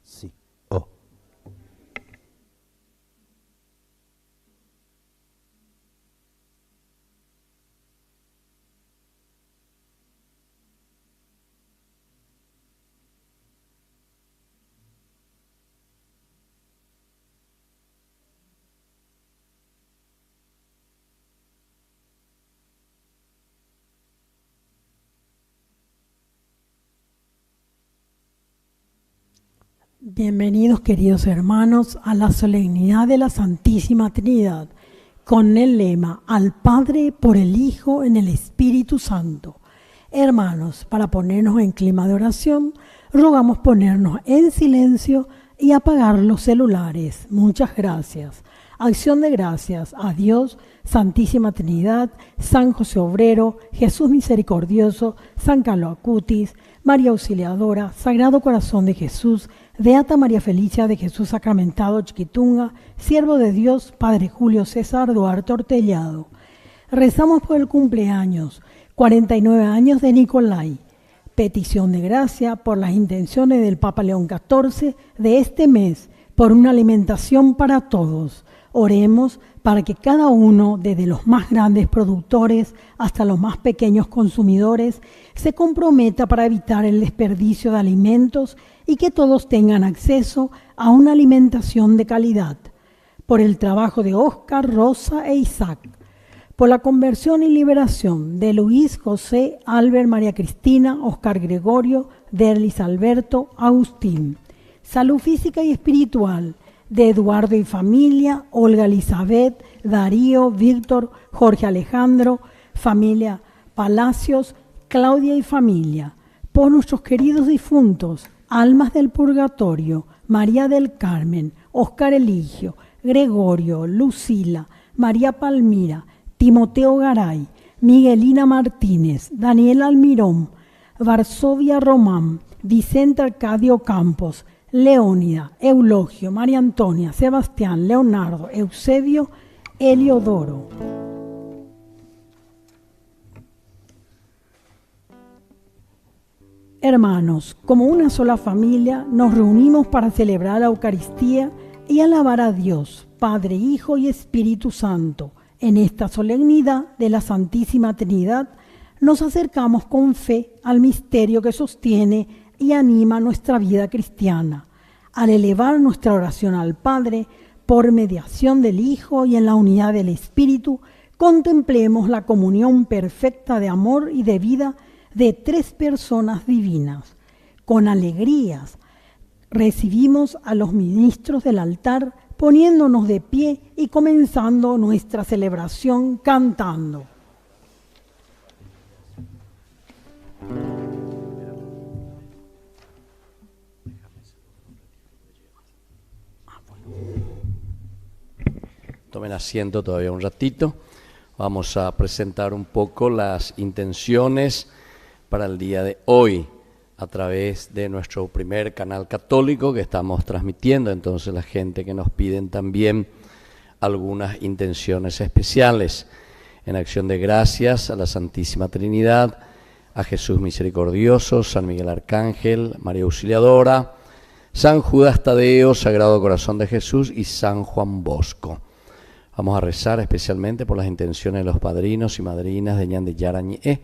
Sí. Oh. Bienvenidos, queridos hermanos, a la solemnidad de la Santísima Trinidad, con el lema al Padre por el Hijo en el Espíritu Santo. Hermanos, para ponernos en clima de oración, rogamos ponernos en silencio y apagar los celulares. Muchas gracias. Acción de gracias a Dios, Santísima Trinidad, San José Obrero, Jesús Misericordioso, San Carlo Acutis, María Auxiliadora, Sagrado Corazón de Jesús, Beata María Felicia de Jesús Sacramentado Chiquitunga, Siervo de Dios, Padre Julio César Duarte Ortellado. Rezamos por el cumpleaños, 49 años de Nicolai. Petición de gracia por las intenciones del Papa León XIV de este mes, por una alimentación para todos. Oremos para que cada uno, desde los más grandes productores hasta los más pequeños consumidores, se comprometa para evitar el desperdicio de alimentos y que todos tengan acceso a una alimentación de calidad. Por el trabajo de Óscar, Rosa e Isaac. Por la conversión y liberación de Luis, José, Albert, María Cristina, Óscar Gregorio, Derlis Alberto, Agustín. Salud física y espiritual de Eduardo y familia, Olga Elizabeth, Darío, Víctor, Jorge Alejandro, familia Palacios, Claudia y familia. Por nuestros queridos difuntos, almas del purgatorio, María del Carmen, Óscar Eligio, Gregorio, Lucila, María Palmira, Timoteo Garay, Miguelina Martínez, Daniel Almirón, Varsovia Román, Vicente Arcadio Campos, Leónida, Eulogio, María Antonia, Sebastián, Leonardo, Eusebio, Eliodoro. Hermanos, como una sola familia, nos reunimos para celebrar la Eucaristía y alabar a Dios, Padre, Hijo y Espíritu Santo. En esta solemnidad de la Santísima Trinidad, nos acercamos con fe al misterio que sostiene y anima nuestra vida cristiana. Al elevar nuestra oración al Padre, por mediación del Hijo y en la unidad del Espíritu, contemplemos la comunión perfecta de amor y de vida de tres personas divinas. Con alegrías recibimos a los ministros del altar, poniéndonos de pie y comenzando nuestra celebración cantando. Tomen asiento todavía un ratito. Vamos a presentar un poco las intenciones para el día de hoy a través de nuestro primer canal católico que estamos transmitiendo. Entonces la gente que nos piden también algunas intenciones especiales en acción de gracias a la Santísima Trinidad, a Jesús Misericordioso, San Miguel Arcángel, María Auxiliadora, San Judas Tadeo, Sagrado Corazón de Jesús y San Juan Bosco. Vamos a rezar especialmente por las intenciones de los padrinos y madrinas de Ñan de Yarañé,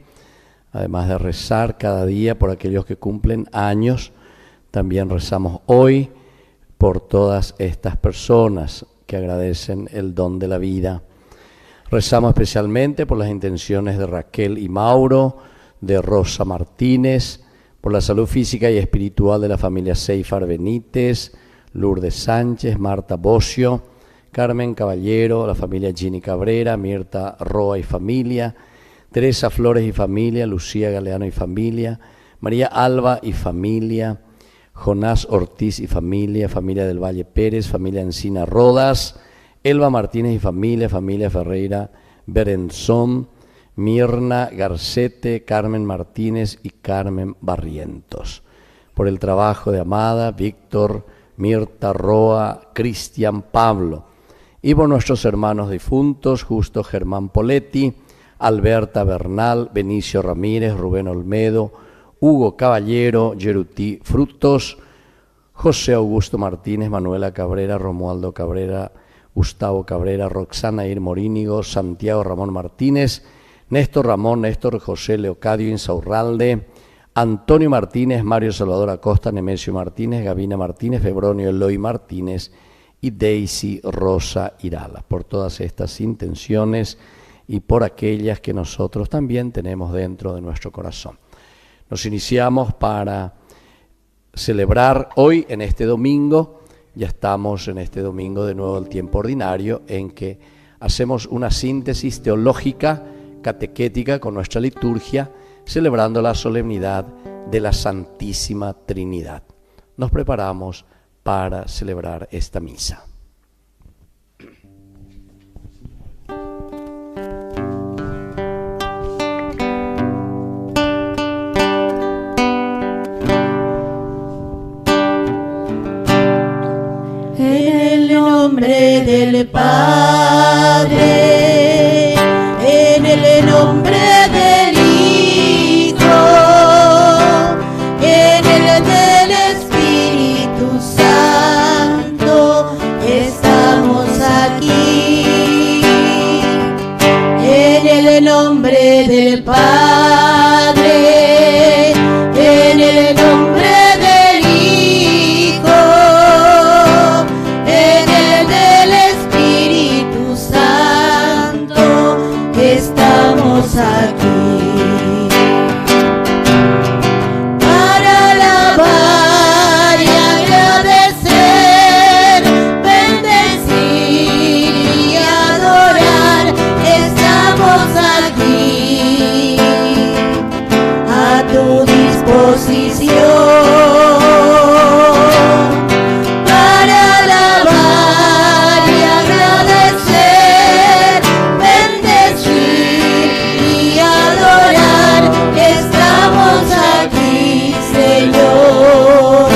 además de rezar cada día por aquellos que cumplen años. También rezamos hoy por todas estas personas que agradecen el don de la vida. Rezamos especialmente por las intenciones de Raquel y Mauro, de Rosa Martínez, por la salud física y espiritual de la familia Seifar Benítez, Lourdes Sánchez, Marta Bocio, Carmen Caballero, la familia Gini Cabrera, Mirta Roa y familia, Teresa Flores y familia, Lucía Galeano y familia, María Alba y familia, Jonás Ortiz y familia, familia del Valle Pérez, familia Encina Rodas, Elba Martínez y familia, familia Ferreira Berenzón, Mirna Garcete, Carmen Martínez y Carmen Barrientos. Por el trabajo de Amada, Víctor, Mirta Roa, Cristian Pablo. Y por nuestros hermanos difuntos, Justo Germán Poletti, Alberta Bernal, Benicio Ramírez, Rubén Olmedo, Hugo Caballero, Yerutí Frutos, José Augusto Martínez, Manuela Cabrera, Romualdo Cabrera, Gustavo Cabrera, Roxana Irmorínigo, Santiago Ramón Martínez, Néstor Ramón, Néstor José Leocadio Insaurralde, Antonio Martínez, Mario Salvador Acosta, Nemesio Martínez, Gavina Martínez, Febronio Eloy Martínez y Daisy Rosa Irala. Por todas estas intenciones y por aquellas que nosotros también tenemos dentro de nuestro corazón. Nos iniciamos para celebrar hoy, en este domingo. Ya estamos en este domingo de nuevo el tiempo ordinario, en que hacemos una síntesis teológica, catequética con nuestra liturgia, celebrando la solemnidad de la Santísima Trinidad. Nos preparamos para celebrar esta misa. En el nombre del Padre, en el nombre del Hijo, en el del Espíritu Santo, estamos aquí. En el nombre del Padre, en el nombre del Hijo, en el del Espíritu Santo, estamos aquí. Para alabar y agradecer, bendecir y adorar, estamos aquí a tu disposición. Para alabar y agradecer, bendecir y adorar, estamos aquí, Señor,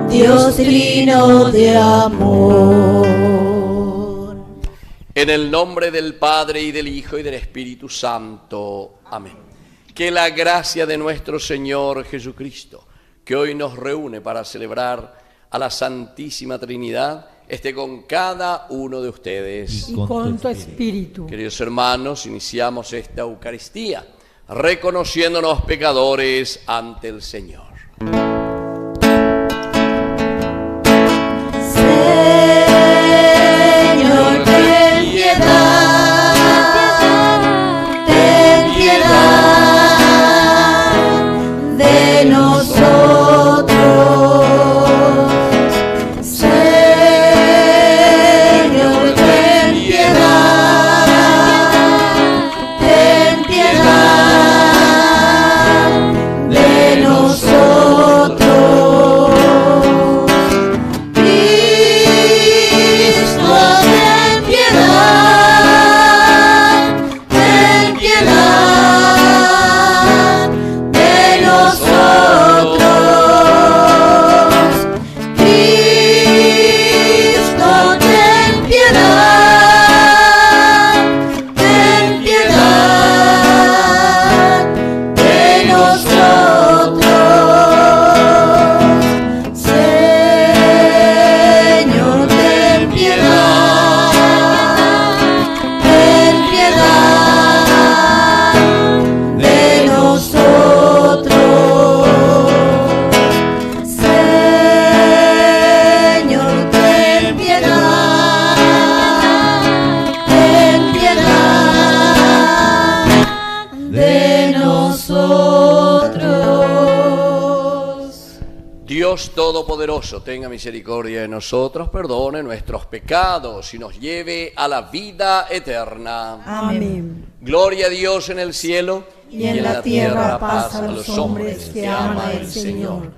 Dios trino de amor. En el nombre del Padre, y del Hijo, y del Espíritu Santo. Amén. Que la gracia de nuestro Señor Jesucristo, que hoy nos reúne para celebrar a la Santísima Trinidad, esté con cada uno de ustedes. Y con tu espíritu. Queridos hermanos, iniciamos esta Eucaristía reconociéndonos pecadores ante el Señor. Señor, ten piedad, ten piedad de nosotros. Señor, ten piedad de nosotros. Cristo, ten piedad de nosotros. Cristo, ten piedad de nosotros. Señor, ten piedad de nosotros. Señor, ten piedad de nosotros. Dios Todopoderoso, tenga misericordia de nosotros, perdone nuestros pecados y nos lleve a la vida eterna. Amén. Gloria a Dios en el cielo Y en la tierra paz a los hombres que aman al Señor.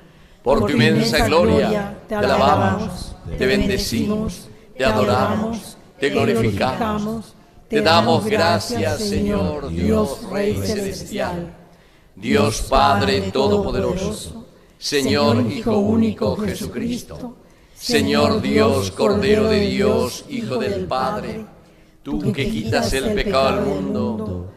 Por tu inmensa gloria te alabamos, te bendecimos, te adoramos, te glorificamos, te damos gracias, Señor Dios Rey Celestial, Dios Padre Todopoderoso, Señor Hijo único Jesucristo, Señor Dios, Cordero de Dios, Hijo del Padre, tú que quitas el pecado del mundo,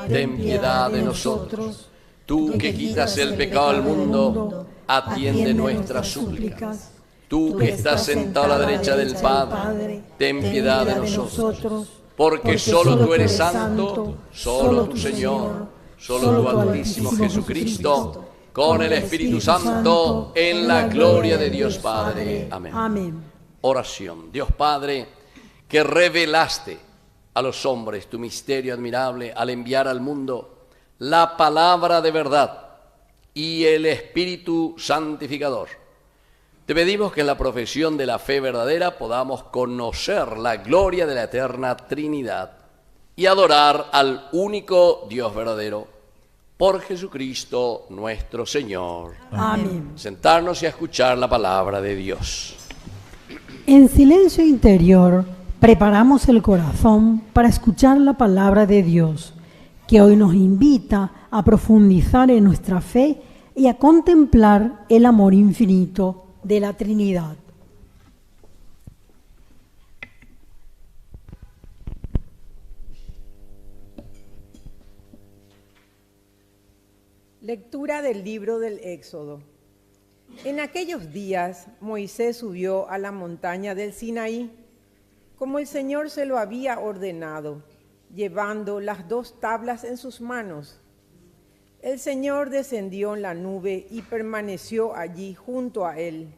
ten piedad de nosotros. Tú que quitas el pecado del mundo, atiende nuestras súplicas. Tú que estás sentado a la derecha del Padre, ten piedad de nosotros. Porque solo tú eres santo, solo tu Señor, solo tu Altísimo Jesucristo, con el Espíritu Santo, en la gloria de Dios Padre. Amén. Amén. Oración. Dios Padre, que revelaste a los hombres tu misterio admirable al enviar al mundo la palabra de verdad y el Espíritu santificador. Te pedimos que en la profesión de la fe verdadera podamos conocer la gloria de la eterna Trinidad y adorar al único Dios verdadero, por Jesucristo nuestro Señor. Amén. Sentarnos y a escuchar la palabra de Dios. En silencio interior, preparamos el corazón para escuchar la palabra de Dios, que hoy nos invita a profundizar en nuestra fe y a contemplar el amor infinito de la Trinidad. Lectura del libro del Éxodo. En aquellos días Moisés subió a la montaña del Sinaí, como el Señor se lo había ordenado, llevando las 2 tablas en sus manos. El Señor descendió en la nube y permaneció allí junto a él.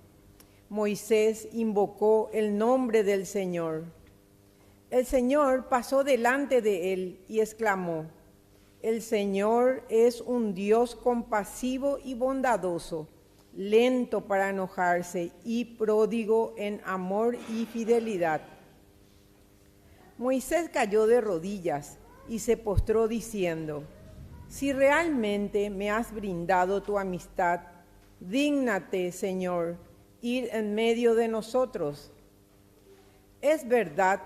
Moisés invocó el nombre del Señor. El Señor pasó delante de él y exclamó: El Señor es un Dios compasivo y bondadoso, lento para enojarse y pródigo en amor y fidelidad. Moisés cayó de rodillas y se postró diciendo: Si realmente me has brindado tu amistad, dígnate, Señor, ir en medio de nosotros. Es verdad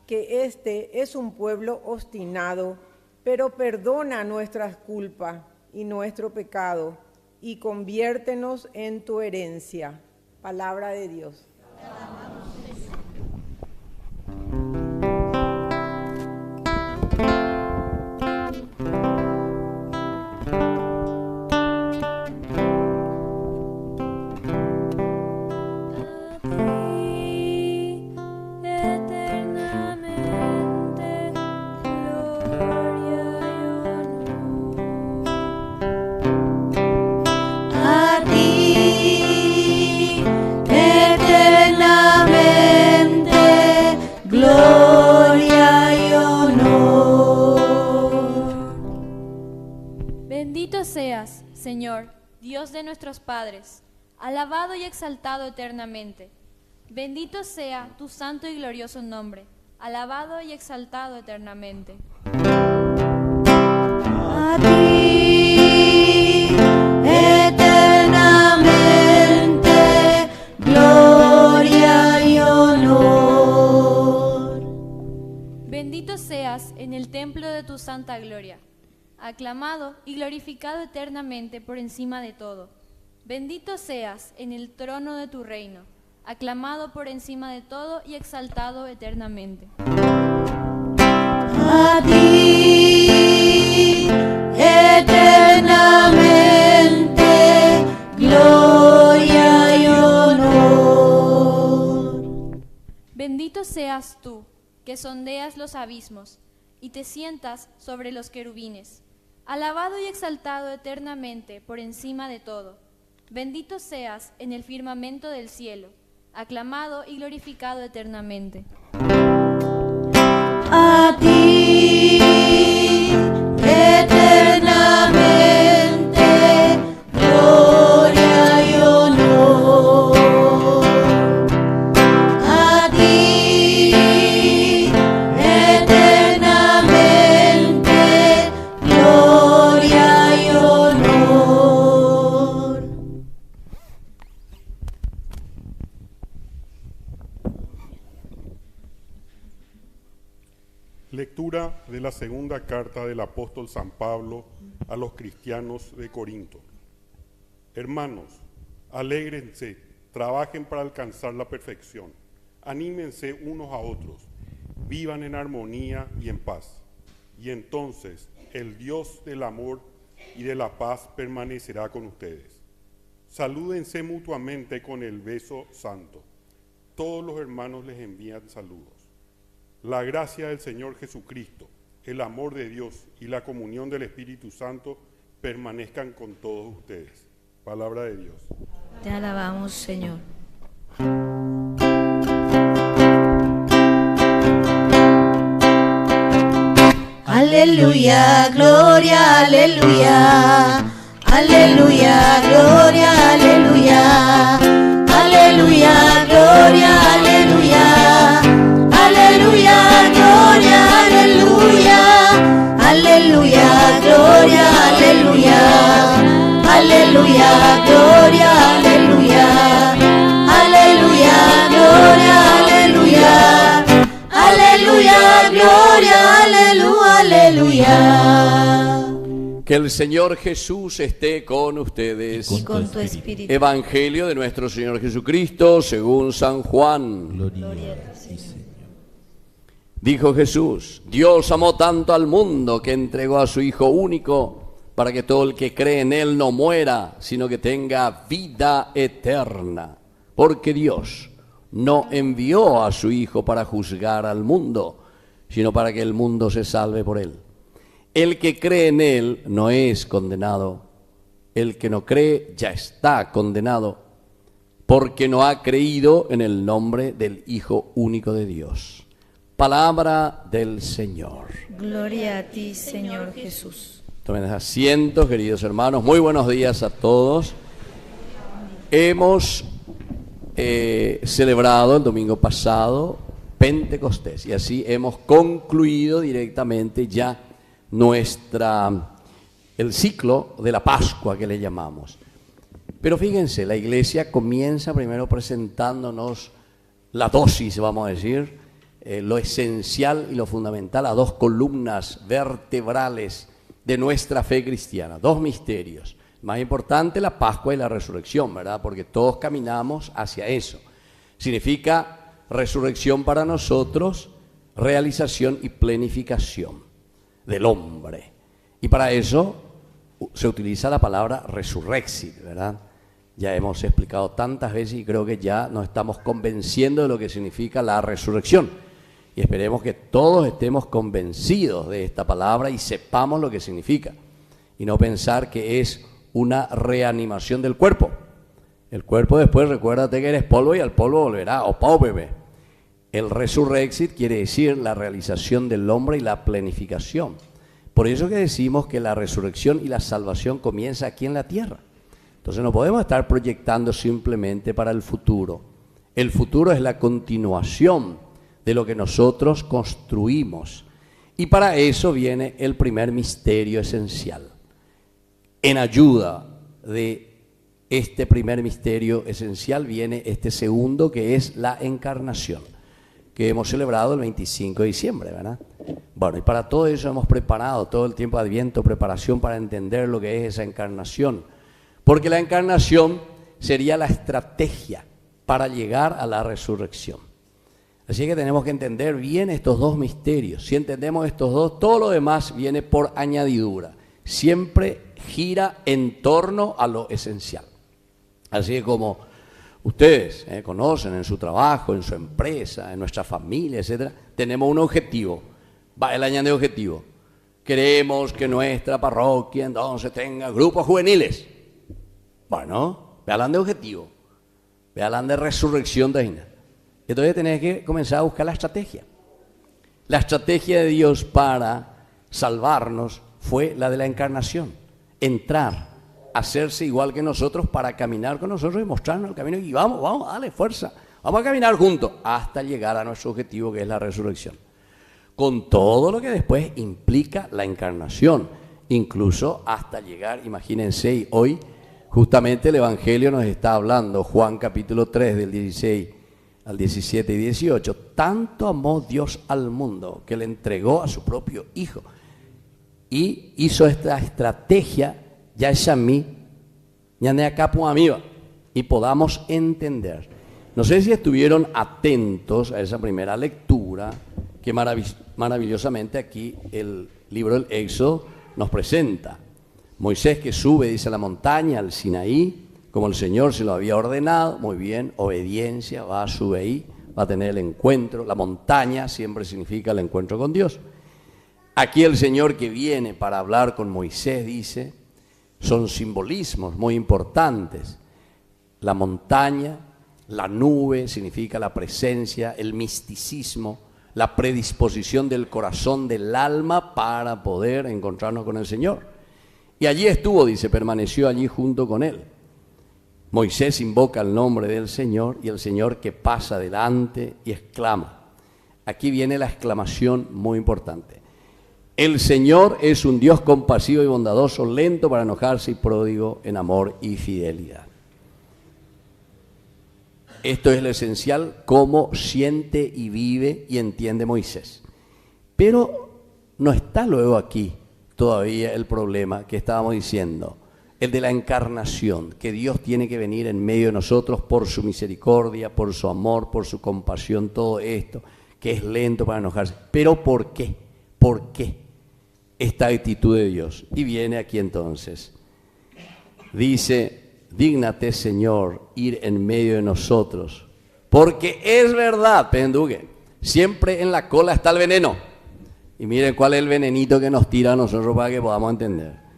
que este es un pueblo obstinado, pero perdona nuestras culpas y nuestro pecado y conviértenos en tu herencia. Palabra de Dios. Señor, Dios de nuestros padres, alabado y exaltado eternamente. Bendito sea tu santo y glorioso nombre, alabado y exaltado eternamente. A ti, eternamente, gloria y honor. Bendito seas en el templo de tu santa gloria, aclamado y glorificado eternamente por encima de todo. Bendito seas en el trono de tu reino, aclamado por encima de todo y exaltado eternamente. A ti, eternamente, gloria y honor. Bendito seas tú, que sondeas los abismos y te sientas sobre los querubines, alabado y exaltado eternamente por encima de todo. Bendito seas en el firmamento del cielo, aclamado y glorificado eternamente. A ti, eternamente, gloria y honor. A ti, eternamente, gloria y honor. Lectura de la segunda carta del apóstol San Pablo a los cristianos de Corinto. Hermanos, alégrense, trabajen para alcanzar la perfección, anímense unos a otros, vivan en armonía y en paz. Y entonces el Dios del amor y de la paz permanecerá con ustedes. Salúdense mutuamente con el beso santo. Todos los hermanos les envían saludos. La gracia del Señor Jesucristo, el amor de Dios y la comunión del Espíritu Santo permanezcan con todos ustedes. Palabra de Dios. Te alabamos, Señor. Aleluya, gloria, aleluya. Aleluya, gloria, aleluya. Aleluya, gloria, aleluya. Aleluya, gloria, aleluya. Aleluya, gloria, aleluya. Aleluya, gloria, aleluya. Aleluya, gloria, aleluya. Aleluya, gloria, aleluya, aleluya. Que el Señor Jesús esté con ustedes. Y con tu espíritu. Evangelio de nuestro Señor Jesucristo según San Juan. Gloria a ti, Señor. Dijo Jesús: Dios amó tanto al mundo que entregó a su Hijo único para que todo el que cree en Él no muera, sino que tenga vida eterna. Porque Dios no envió a su Hijo para juzgar al mundo, sino para que el mundo se salve por Él. El que cree en Él no es condenado. El que no cree ya está condenado, porque no ha creído en el nombre del Hijo único de Dios. Palabra del Señor. Gloria a ti, Señor Jesús. Tomen asiento, queridos hermanos. Muy buenos días a todos. Hemos celebrado el domingo pasado Pentecostés y así hemos concluido directamente ya el ciclo de la Pascua que le llamamos. Pero fíjense, la Iglesia comienza primero presentándonos la dosis, vamos a decir, lo esencial y lo fundamental, a dos columnas vertebrales de nuestra fe cristiana, dos misterios. Más importante, la Pascua y la resurrección, ¿verdad? Porque todos caminamos hacia eso. Significa resurrección para nosotros, realización y plenificación del hombre. Y para eso se utiliza la palabra resurrexit, ¿verdad? Ya hemos explicado tantas veces y creo que ya nos estamos convenciendo de lo que significa la resurrección. Y esperemos que todos estemos convencidos de esta palabra y sepamos lo que significa. Y no pensar que es una reanimación del cuerpo. El cuerpo después, recuérdate que eres polvo y al polvo volverá, o paupebe. El resurrexit quiere decir la realización del hombre y la plenificación. Por eso que decimos que la resurrección y la salvación comienza aquí en la tierra. Entonces no podemos estar proyectando simplemente para el futuro. El futuro es la continuación de lo que nosotros construimos. Y para eso viene el primer misterio esencial. En ayuda de este primer misterio esencial viene este segundo, que es la encarnación, que hemos celebrado el 25 de diciembre, ¿verdad? Bueno, y para todo eso hemos preparado todo el tiempo de Adviento, preparación para entender lo que es esa encarnación. Porque la encarnación sería la estrategia para llegar a la resurrección. Así que tenemos que entender bien estos dos misterios. Si entendemos estos dos, todo lo demás viene por añadidura. Siempre gira en torno a lo esencial. Así que como ustedes conocen en su trabajo, en su empresa, en nuestra familia, etcétera, tenemos un objetivo. Va el año de objetivo. Queremos que nuestra parroquia entonces tenga grupos juveniles. Bueno, vean de objetivo. Vean de resurrección de Ina. Entonces tenés que comenzar a buscar la estrategia. La estrategia de Dios para salvarnos fue la de la encarnación. Entrar, hacerse igual que nosotros para caminar con nosotros y mostrarnos el camino. Y vamos, dale fuerza. Vamos a caminar juntos hasta llegar a nuestro objetivo, que es la resurrección. Con todo lo que después implica la encarnación. Incluso hasta llegar, imagínense, y hoy justamente el Evangelio nos está hablando, Juan capítulo 3 del 16 al 17 y 18. Tanto amó Dios al mundo que le entregó a su propio Hijo. Y hizo esta estrategia, ya es a mí, ya de acá por amiga, y podamos entender. No sé si estuvieron atentos a esa primera lectura que maravillosamente aquí el libro del Éxodo nos presenta. Moisés que sube, dice, a la montaña, al Sinaí, como el Señor se lo había ordenado, muy bien, obediencia, va a subir ahí, va a tener el encuentro. La montaña siempre significa el encuentro con Dios. Aquí el Señor que viene para hablar con Moisés, dice, son simbolismos muy importantes. La montaña, la nube significa la presencia, el misticismo, la predisposición del corazón, del alma para poder encontrarnos con el Señor. Y allí estuvo, dice, permaneció allí junto con él. Moisés invoca el nombre del Señor y el Señor que pasa adelante y exclama. Aquí viene la exclamación muy importante. El Señor es un Dios compasivo y bondadoso, lento para enojarse y pródigo en amor y fidelidad. Esto es lo esencial, cómo siente y vive y entiende Moisés. Pero no está luego aquí todavía el problema que estábamos diciendo, el de la encarnación, que Dios tiene que venir en medio de nosotros por su misericordia, por su amor, por su compasión, todo esto, que es lento para enojarse. Pero ¿por qué? ¿Por qué esta actitud de Dios? Y viene aquí entonces. Dice, dígnate, Señor, ir en medio de nosotros, porque es verdad, pendugue, siempre en la cola está el veneno. Y miren cuál es el venenito que nos tira a nosotros para que podamos entender.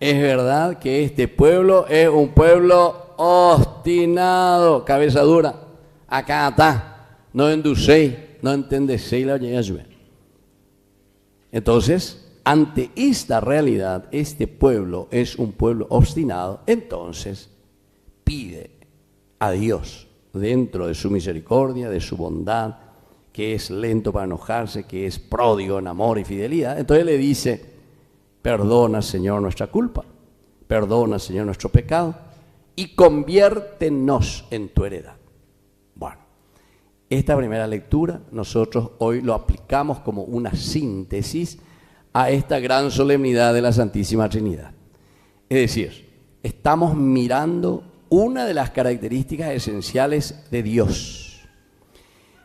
Es verdad que este pueblo es un pueblo obstinado, cabeza dura. Acá está, no enducéis, no entendéis la llave. Entonces, ante esta realidad, este pueblo es un pueblo obstinado, entonces pide a Dios, dentro de su misericordia, de su bondad, que es lento para enojarse, que es pródigo en amor y fidelidad. Entonces le dice, perdona, Señor, nuestra culpa, perdona, Señor, nuestro pecado, y conviértenos en tu heredad. Bueno, esta primera lectura nosotros hoy lo aplicamos como una síntesis a esta gran solemnidad de la Santísima Trinidad. Es decir, estamos mirando una de las características esenciales de Dios.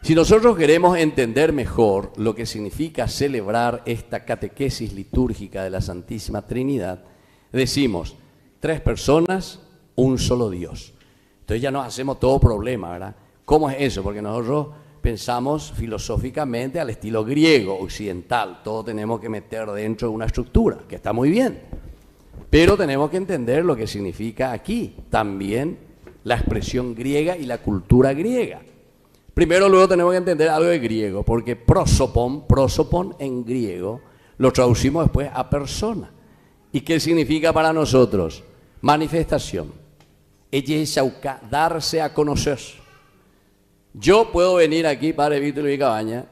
Si nosotros queremos entender mejor lo que significa celebrar esta catequesis litúrgica de la Santísima Trinidad, decimos, 3 personas, un solo Dios. Entonces ya nos hacemos todo problema, ¿verdad? ¿Cómo es eso? Porque nosotros pensamos filosóficamente al estilo griego, occidental. Todo tenemos que meter dentro de una estructura, que está muy bien. Pero tenemos que entender lo que significa aquí también la expresión griega y la cultura griega. Primero, luego tenemos que entender algo de griego, porque prosopon en griego, lo traducimos después a persona. ¿Y qué significa para nosotros? Manifestación. Ella darse a conocer. Yo puedo venir aquí, Padre Víctor Luis Cabaña,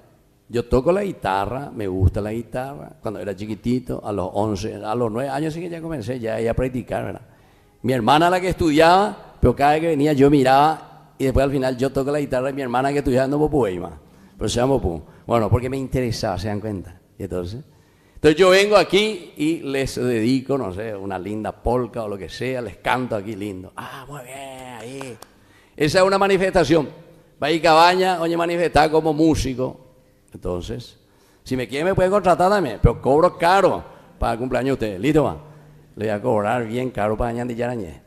yo toco la guitarra, me gusta la guitarra. Cuando era chiquitito, a los 11, a los 9 años sí que ya comencé ya a practicar, ¿verdad? Mi hermana la que estudiaba, pero cada vez que venía yo miraba. Y después al final yo toco la guitarra de mi hermana que estudiaba en Popueima. Pero se llama Popú. Bueno, porque me interesaba, ¿se dan cuenta? Y entonces yo vengo aquí y les dedico, no sé, una linda polka o lo que sea, les canto aquí lindo. Ah, muy bien, ahí. Esa es una manifestación. Va a ir Cabaña, oye, manifestar como músico. Entonces, si me quieren me pueden contratar también, pero cobro caro para el cumpleaños de ustedes. ¿Listo, va? Le voy a cobrar bien caro para Ñandi Yarañez.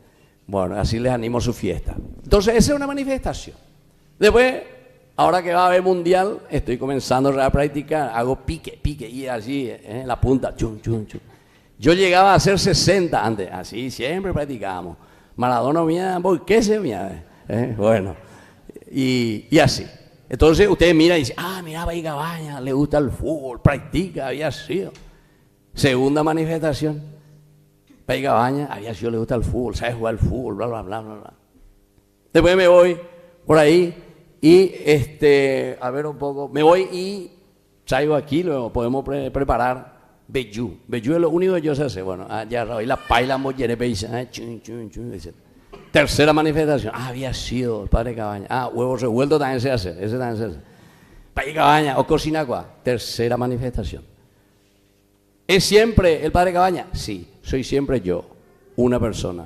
Bueno, así les animo a su fiesta. Entonces, esa es una manifestación. Después, ahora que va a haber mundial, estoy comenzando a practicar, hago pique, y así, en la punta, chum, chum, chum. Yo llegaba a hacer 60 antes, así siempre practicábamos. Maradona mía, ¿qué se mía? Bueno, y así. Entonces, ustedes miran y dicen, mira, va Cabaña, le gusta el fútbol, practica, había sido. Segunda manifestación. Para Cabaña, había sido, le gusta el fútbol, sabe jugar al fútbol, bla, bla, bla, bla, bla. Después me voy por ahí y, a ver un poco, me voy y traigo aquí, luego podemos preparar vellú. Vellú es lo único que yo sé hacer. Bueno, ya hoy la paila mollere, chun, chun, chun, dice. Tercera manifestación, había sido el Padre Cabaña. Huevos revueltos también se hace, ese también se hace. Para Cabaña, o cocina agua. Tercera manifestación. ¿Es siempre el Padre Cabaña? Sí, soy siempre yo, una persona,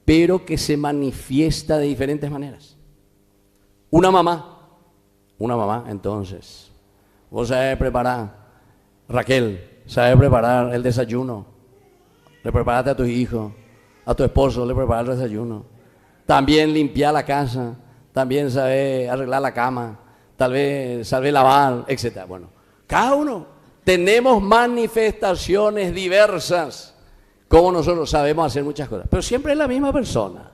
pero que se manifiesta de diferentes maneras. Una mamá, entonces, vos sabés preparar, Raquel, sabés preparar el desayuno, le preparaste a tu hijo, a tu esposo le preparas el desayuno, también limpiar la casa, también saber arreglar la cama, tal vez saber lavar, etc. Bueno, cada uno tenemos manifestaciones diversas, como nosotros sabemos hacer muchas cosas, pero siempre es la misma persona.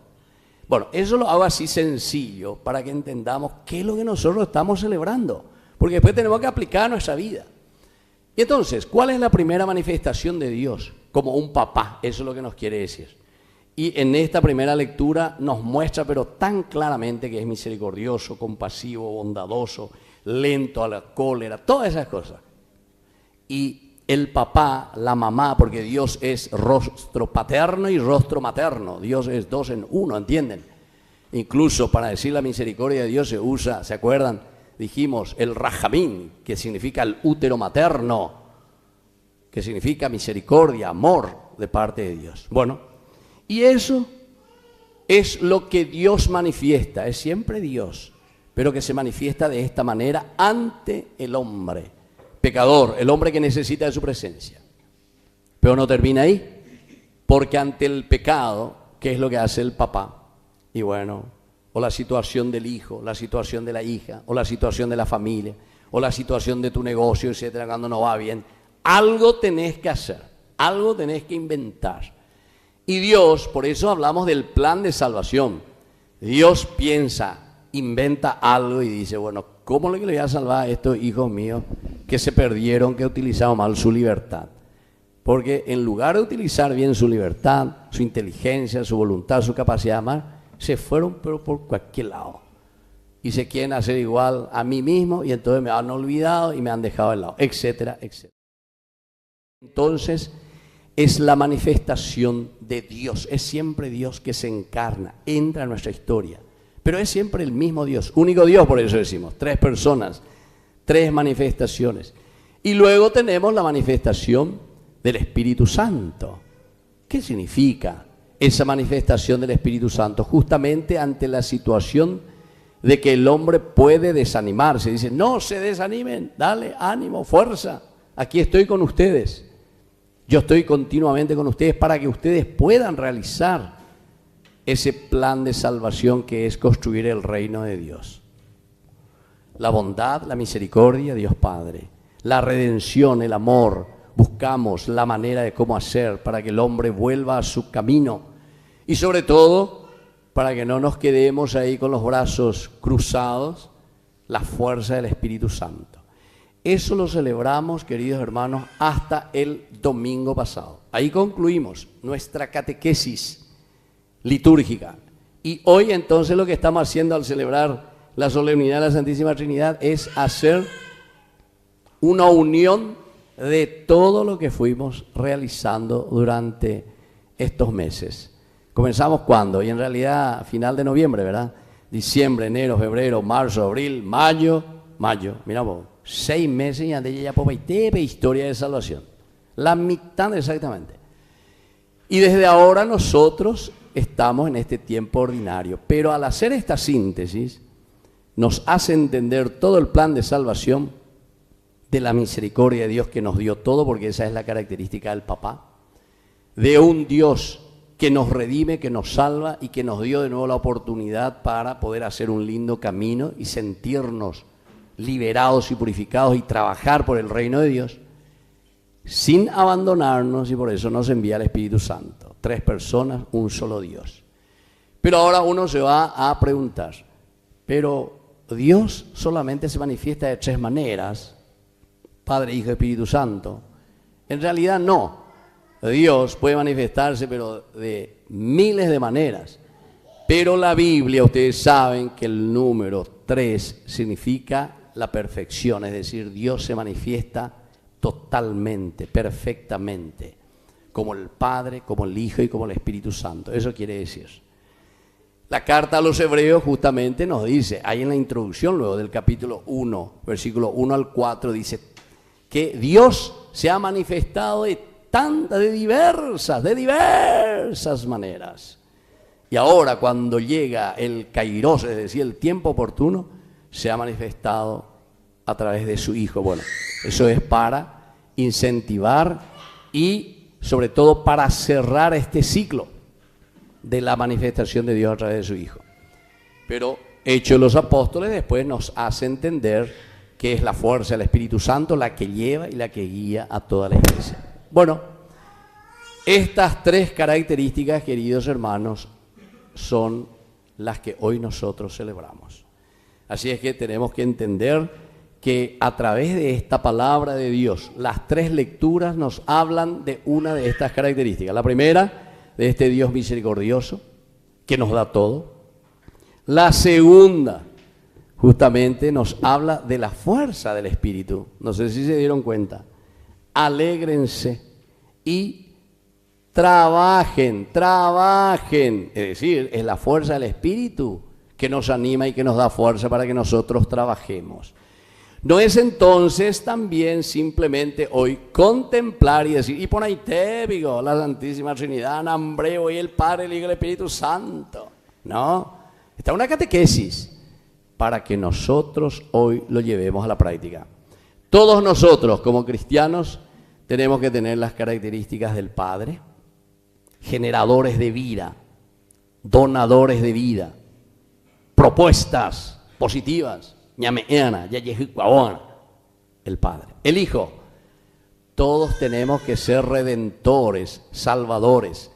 Bueno, eso lo hago así sencillo para que entendamos qué es lo que nosotros estamos celebrando, porque después tenemos que aplicar a nuestra vida. Y entonces, ¿cuál es la primera manifestación de Dios? Como un papá, eso es lo que nos quiere decir. Y en esta primera lectura nos muestra, pero tan claramente, que es misericordioso, compasivo, bondadoso, lento a la cólera, todas esas cosas. Y el papá, la mamá, porque Dios es rostro paterno y rostro materno, Dios es dos en uno, ¿entienden? Incluso para decir la misericordia de Dios se usa, ¿se acuerdan? Dijimos el rajamín, que significa el útero materno, que significa misericordia, amor de parte de Dios. Bueno, y eso es lo que Dios manifiesta, es siempre Dios, pero que se manifiesta de esta manera ante el hombre pecador, el hombre que necesita de su presencia. Pero no termina ahí, porque ante el pecado, ¿qué es lo que hace el papá? Y bueno, o la situación del hijo, la situación de la hija, o la situación de la familia, o la situación de tu negocio, etcétera, cuando no va bien, algo tenés que hacer, algo tenés que inventar. Y Dios, por eso hablamos del plan de salvación. Dios piensa, inventa algo y dice, bueno, ¿cómo le voy a salvar a estos hijos míos que se perdieron, que utilizaron mal su libertad? Porque en lugar de utilizar bien su libertad, su inteligencia, su voluntad, su capacidad de amar, se fueron pero por cualquier lado. Y se quieren hacer igual a mí mismo y entonces me han olvidado y me han dejado de lado, etcétera, etcétera. Entonces es la manifestación de Dios, es siempre Dios que se encarna, entra en nuestra historia. Pero es siempre el mismo Dios, único Dios, por eso decimos, 3 personas, 3 manifestaciones. Y luego tenemos la manifestación del Espíritu Santo. ¿Qué significa esa manifestación del Espíritu Santo? Justamente ante la situación de que el hombre puede desanimarse. Dice, no se desanimen, dale ánimo, fuerza, aquí estoy con ustedes. Yo estoy continuamente con ustedes para que ustedes puedan realizar ese plan de salvación que es construir el reino de Dios. La bondad, la misericordia, Dios Padre, la redención, el amor, buscamos la manera de cómo hacer para que el hombre vuelva a su camino y sobre todo para que no nos quedemos ahí con los brazos cruzados, la fuerza del Espíritu Santo. Eso lo celebramos, queridos hermanos, hasta el domingo pasado. Ahí concluimos nuestra catequesis litúrgica. Y hoy entonces lo que estamos haciendo al celebrar la solemnidad de la Santísima Trinidad es hacer una unión de todo lo que fuimos realizando durante estos meses. Comenzamos ¿cuándo? Y en realidad a final de noviembre, ¿verdad? Diciembre, enero, febrero, marzo, abril, mayo, miramos, 6 meses y ande ya por historia de salvación. La mitad exactamente. Y desde ahora nosotros estamos en este tiempo ordinario. Pero al hacer esta síntesis, nos hace entender todo el plan de salvación de la misericordia de Dios que nos dio todo, porque esa es la característica del papá. De un Dios que nos redime, que nos salva y que nos dio de nuevo la oportunidad para poder hacer un lindo camino y sentirnos liberados y purificados y trabajar por el reino de Dios sin abandonarnos, y por eso nos envía el Espíritu Santo. 3 personas, un solo Dios. Pero ahora uno se va a preguntar, pero Dios solamente se manifiesta de 3 maneras, Padre, Hijo y Espíritu Santo. En realidad no. Dios puede manifestarse pero de miles de maneras. Pero la Biblia, ustedes saben que el número 3 significa la perfección, es decir, Dios se manifiesta totalmente, perfectamente, como el Padre, como el Hijo y como el Espíritu Santo. Eso quiere decir. La carta a los Hebreos justamente nos dice, ahí en la introducción luego del capítulo 1, versículo 1 al 4, dice que Dios se ha manifestado de diversas maneras. Y ahora cuando llega el kairos, es decir, el tiempo oportuno, se ha manifestado a través de su Hijo. Bueno, eso es para incentivar y sobre todo para cerrar este ciclo. de la manifestación de Dios a través de su Hijo. Pero Hechos de los Apóstoles después nos hace entender que es la fuerza del Espíritu Santo la que lleva y la que guía a toda la iglesia. Bueno, estas tres características, queridos hermanos, son las que hoy nosotros celebramos. Así es que tenemos que entender que a través de esta palabra de Dios, las tres lecturas nos hablan de una de estas características. La primera, de este Dios misericordioso, que nos da todo. La segunda, justamente nos habla de la fuerza del Espíritu. No sé si se dieron cuenta. Alégrense y trabajen. Es decir, es la fuerza del Espíritu que nos anima y que nos da fuerza para que nosotros trabajemos. No es entonces también simplemente hoy contemplar y decir, y por ahí te digo, la Santísima Trinidad, Nambreo y el Padre, el Hijo y el Espíritu Santo. No, está una catequesis para que nosotros hoy lo llevemos a la práctica. Todos nosotros como cristianos tenemos que tener las características del Padre, generadores de vida, donadores de vida, propuestas positivas. El Padre, el Hijo. Todos tenemos que ser redentores, salvadores.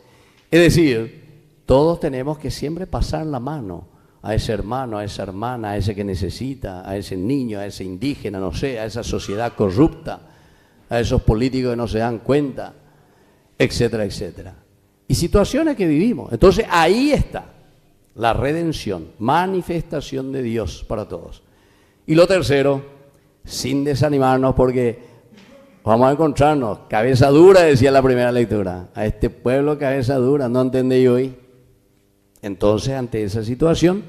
Es decir, todos tenemos que siempre pasar la mano a ese hermano, a esa hermana, a ese que necesita, a ese niño, a ese indígena, no sé, a esa sociedad corrupta, a esos políticos que no se dan cuenta, etcétera, etcétera. Y situaciones que vivimos. Entonces ahí está la redención, manifestación de Dios para todos. Y lo tercero, sin desanimarnos, porque vamos a encontrarnos, cabeza dura, decía la primera lectura, a este pueblo cabeza dura, ¿no entendéis hoy? Entonces, ante esa situación,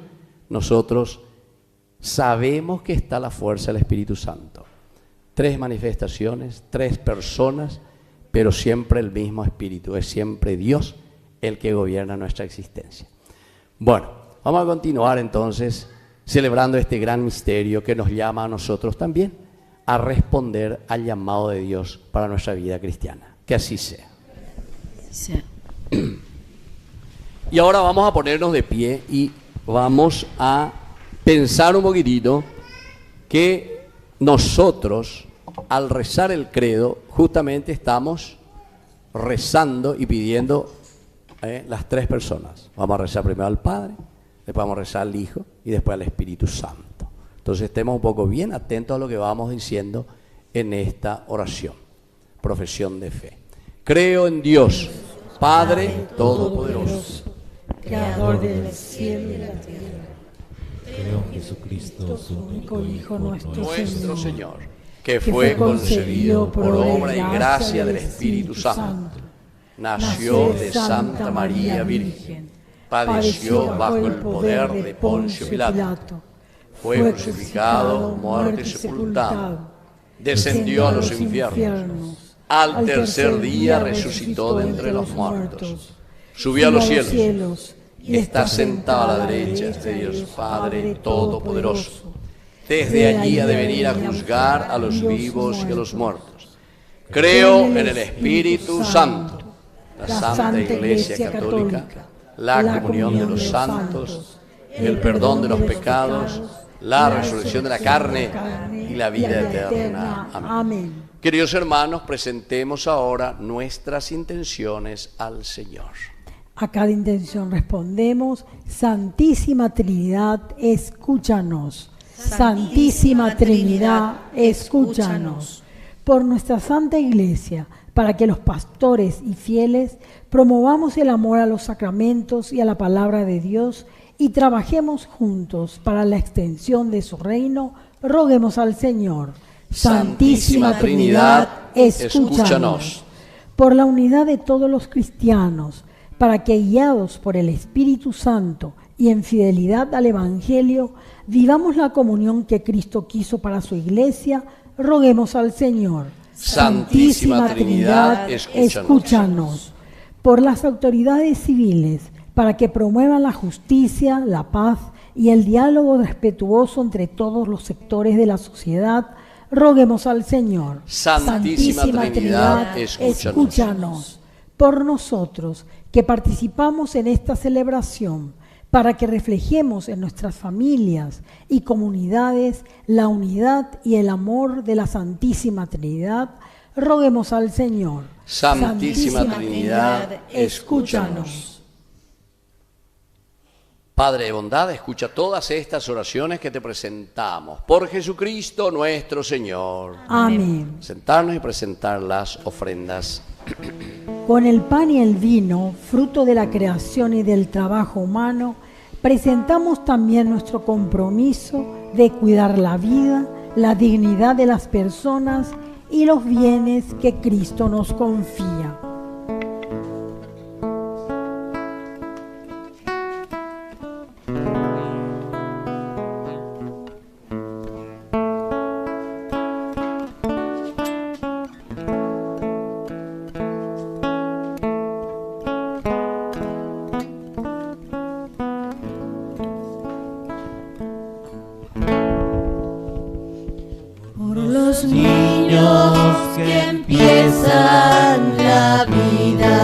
nosotros sabemos que está la fuerza del Espíritu Santo. 3 manifestaciones, 3 personas, pero siempre el mismo Espíritu, es siempre Dios el que gobierna nuestra existencia. Bueno, vamos a continuar entonces celebrando este gran misterio que nos llama a nosotros también a responder al llamado de Dios para nuestra vida cristiana. Que así sea. Sí. Y ahora vamos a ponernos de pie y vamos a pensar un poquitito que nosotros, al rezar el credo, justamente estamos rezando y pidiendo las 3 personas. Vamos a rezar primero al Padre, después vamos a rezar al Hijo y después al Espíritu Santo. Entonces estemos un poco bien atentos a lo que vamos diciendo en esta oración, profesión de fe. Creo en Dios, Padre Todopoderoso, Creador del cielo y la tierra. Creo en Jesucristo, su único Hijo, nuestro Señor, que fue concebido por obra y gracia del Espíritu Santo. Nació de Santa María Virgen. Padeció bajo el poder de Poncio Pilato, fue crucificado, muerto y sepultado, descendió a los infiernos, al tercer día resucitó de entre los muertos, subió a los cielos y está sentado a la derecha de Dios Padre Todopoderoso. Desde allí ha de venir a juzgar a los vivos y a los muertos. Creo en el Espíritu Santo, la Santa Iglesia Católica, la comunión de los santos, el perdón de los pecados, la resurrección de la carne y la vida eterna. Amén. Queridos hermanos, presentemos ahora nuestras intenciones al Señor. A cada intención respondemos: Santísima Trinidad, escúchanos. Santísima Trinidad, escúchanos. Por nuestra Santa Iglesia, para que los pastores y fieles promovamos el amor a los sacramentos y a la palabra de Dios y trabajemos juntos para la extensión de su reino, roguemos al Señor. Santísima Trinidad, escúchanos. Por la unidad de todos los cristianos, para que guiados por el Espíritu Santo y en fidelidad al Evangelio, vivamos la comunión que Cristo quiso para su Iglesia, roguemos al Señor. Santísima Trinidad, escúchanos. Por las autoridades civiles, para que promuevan la justicia, la paz y el diálogo respetuoso entre todos los sectores de la sociedad, roguemos al Señor. Santísima Trinidad, escúchanos. Por nosotros, que participamos en esta celebración para que reflejemos en nuestras familias y comunidades la unidad y el amor de la Santísima Trinidad, roguemos al Señor. Santísima Trinidad, escúchanos. Padre de bondad, escucha todas estas oraciones que te presentamos. Por Jesucristo nuestro Señor. Amén. Sentarnos y presentar las ofrendas. Con el pan y el vino, fruto de la creación y del trabajo humano, presentamos también nuestro compromiso de cuidar la vida, la dignidad de las personas y los bienes que Cristo nos confía. Los niños que empiezan la vida,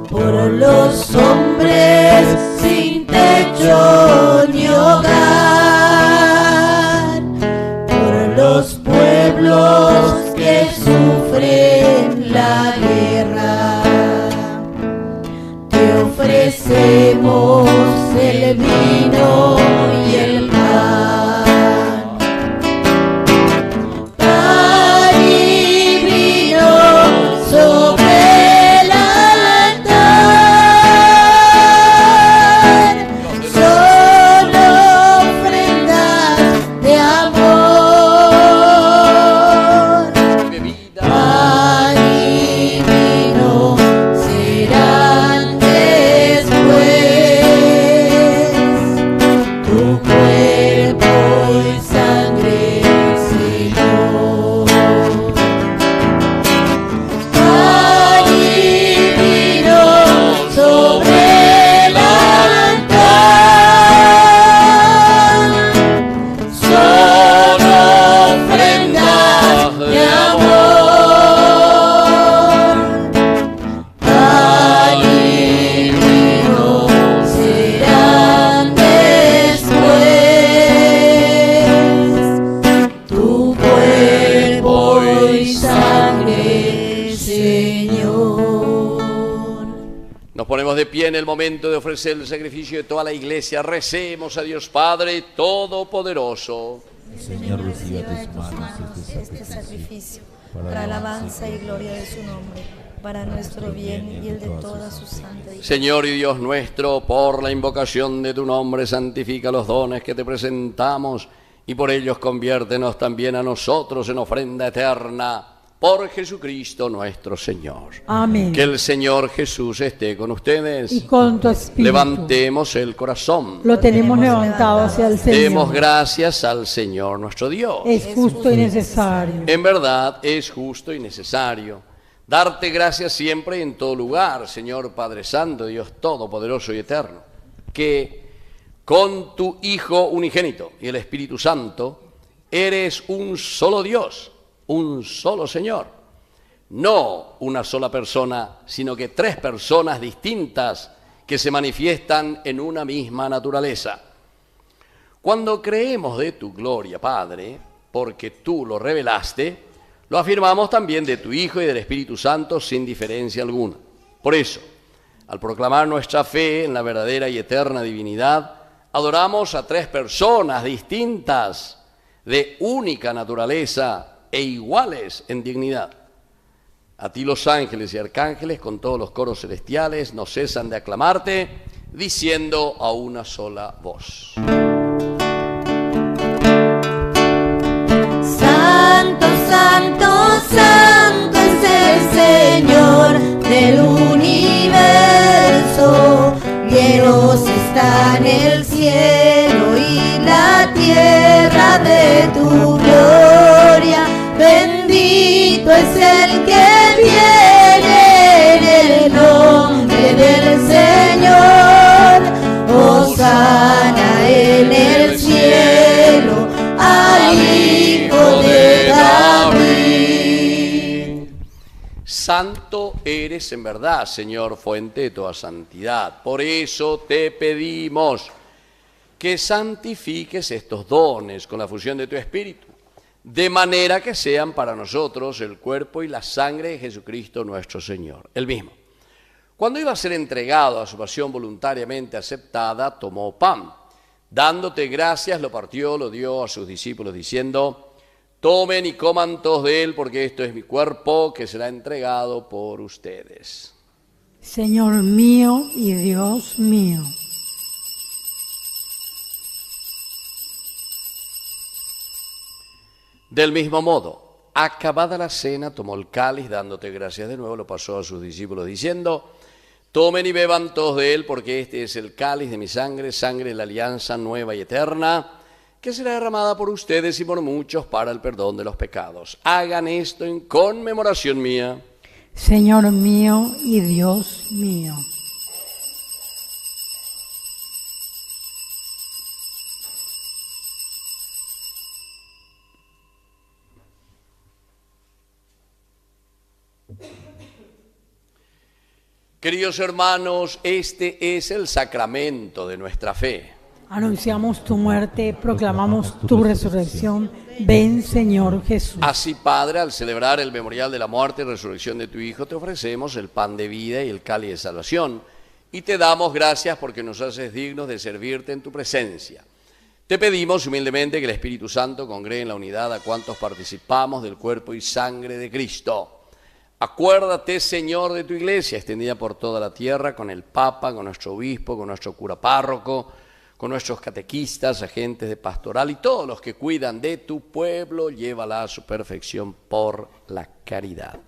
por los hombres sin techo ni hogar, por los pueblos que sufren la guerra, te ofrecemos el vino y el pan. En el momento de ofrecer el sacrificio de toda la iglesia, recemos a Dios Padre Todopoderoso. El Señor reciba de tus manos este sacrificio para alabanza y gloria de su nombre, para nuestro bien y el de toda su santa iglesia. Señor y Dios nuestro, por la invocación de tu nombre, santifica los dones que te presentamos y por ellos conviértenos también a nosotros en ofrenda eterna. Por Jesucristo nuestro Señor. Amén. Que el Señor Jesús esté con ustedes. Y con tu espíritu. Levantemos el corazón. Lo tenemos levantado hacia el Señor. Demos gracias al Señor nuestro Dios. Es justo y necesario. En verdad es justo y necesario. Darte gracias siempre y en todo lugar, Señor Padre Santo, Dios Todopoderoso y Eterno, que con tu Hijo unigénito y el Espíritu Santo eres un solo Dios, un solo Señor, no una sola persona, sino que tres personas distintas que se manifiestan en una misma naturaleza. Cuando creemos de tu gloria, Padre, porque tú lo revelaste, lo afirmamos también de tu Hijo y del Espíritu Santo sin diferencia alguna. Por eso, al proclamar nuestra fe en la verdadera y eterna divinidad, adoramos a tres personas distintas, de única naturaleza e iguales en dignidad. A ti los ángeles y arcángeles con todos los coros celestiales no cesan de aclamarte, diciendo a una sola voz. Santo, santo, santo es el Señor del universo, llenos están el cielo y la tierra de tu gloria. Bendito es el que viene en el nombre del Señor. Hosana en santo eres en verdad, Señor, fuente de toda santidad. Por eso te pedimos que santifiques estos dones con la fusión de tu Espíritu, de manera que sean para nosotros el cuerpo y la sangre de Jesucristo nuestro Señor. El mismo, cuando iba a ser entregado a su pasión voluntariamente aceptada, tomó pan. Dándote gracias, lo partió, lo dio a sus discípulos, diciendo: tomen y coman todos de él, porque esto es mi cuerpo que será entregado por ustedes. Señor mío y Dios mío. Del mismo modo, acabada la cena, tomó el cáliz, dándote gracias de nuevo, lo pasó a sus discípulos, diciendo: tomen y beban todos de él, porque este es el cáliz de mi sangre, sangre de la alianza nueva y eterna, que será derramada por ustedes y por muchos para el perdón de los pecados. Hagan esto en conmemoración mía. Señor mío y Dios mío. Queridos hermanos, este es el sacramento de nuestra fe. Anunciamos tu muerte, proclamamos tu resurrección. Ven, Señor Jesús. Así, Padre, al celebrar el memorial de la muerte y resurrección de tu Hijo, te ofrecemos el pan de vida y el cáliz de salvación, y te damos gracias porque nos haces dignos de servirte en tu presencia. Te pedimos humildemente que el Espíritu Santo congregue en la unidad a cuantos participamos del cuerpo y sangre de Cristo. Acuérdate, Señor, de tu iglesia, extendida por toda la tierra, con el Papa, con nuestro obispo, con nuestro cura párroco, con nuestros catequistas, agentes de pastoral y todos los que cuidan de tu pueblo, llévala a su perfección por la caridad.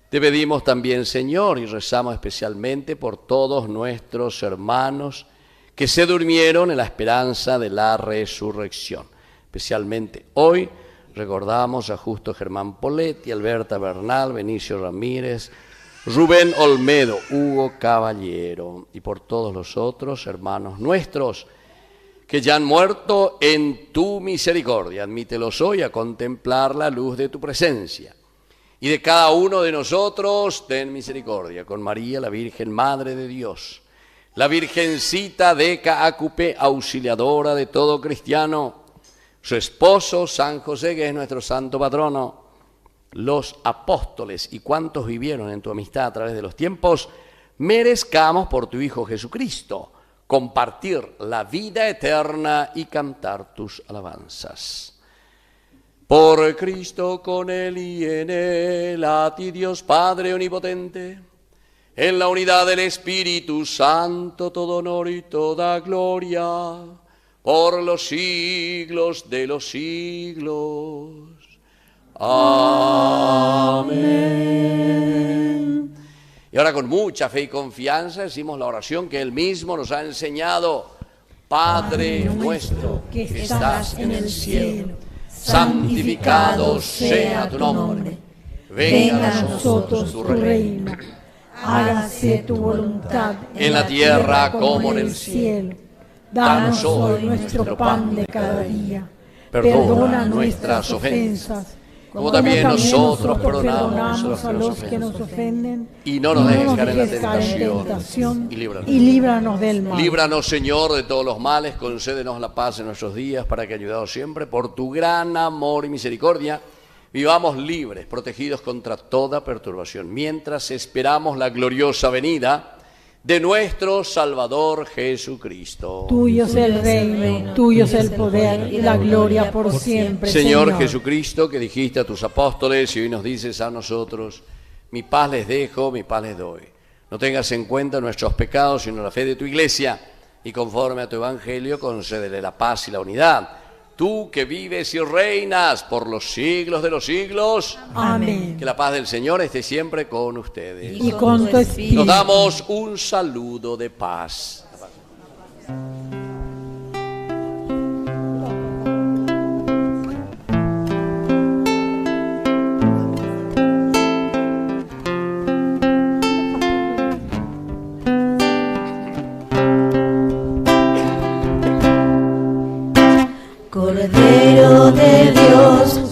Te pedimos también, Señor, y rezamos especialmente por todos nuestros hermanos que se durmieron en la esperanza de la resurrección. Especialmente hoy recordamos a Justo Germán Poletti, Alberta Bernal, Benicio Ramírez, Rubén Olmedo, Hugo Caballero y por todos los otros hermanos nuestros que ya han muerto en tu misericordia. Admítelos hoy a contemplar la luz de tu presencia. Y de cada uno de nosotros ten misericordia. Con María, la Virgen Madre de Dios, la Virgencita de Caacupe, auxiliadora de todo cristiano, su esposo San José, que es nuestro santo patrono, los apóstoles y cuantos vivieron en tu amistad a través de los tiempos, merezcamos por tu Hijo Jesucristo compartir la vida eterna y cantar tus alabanzas. Por Cristo, con Él y en Él, a ti Dios Padre omnipotente, en la unidad del Espíritu Santo, todo honor y toda gloria, por los siglos de los siglos. Amén. Y ahora con mucha fe y confianza decimos la oración que Él mismo nos ha enseñado. Padre nuestro que estás en el cielo, santificado sea tu nombre. Venga a nosotros tu reino. Hágase tu voluntad en la tierra como en el cielo. Danos hoy nuestro pan de cada día. Perdona nuestras ofensas, como también nosotros perdonamos a los que nos ofenden. Y no nos dejes caer en la tentación, y líbranos del mal. Líbranos, Señor, de todos los males, concédenos la paz en nuestros días, para que, ayudados siempre por tu gran amor y misericordia, vivamos libres, protegidos contra toda perturbación, mientras esperamos la gloriosa venida de nuestro Salvador Jesucristo. Tuyo es el reino, tuyo es el poder y la gloria por siempre, Señor Jesucristo, que dijiste a tus apóstoles y hoy nos dices a nosotros: mi paz les dejo, mi paz les doy. No tengas en cuenta nuestros pecados, sino la fe de tu iglesia, y conforme a tu evangelio concédele la paz y la unidad. Tú que vives y reinas por los siglos de los siglos. Amén. Que la paz del Señor esté siempre con ustedes. Y con tu espíritu. Nos damos un saludo de paz.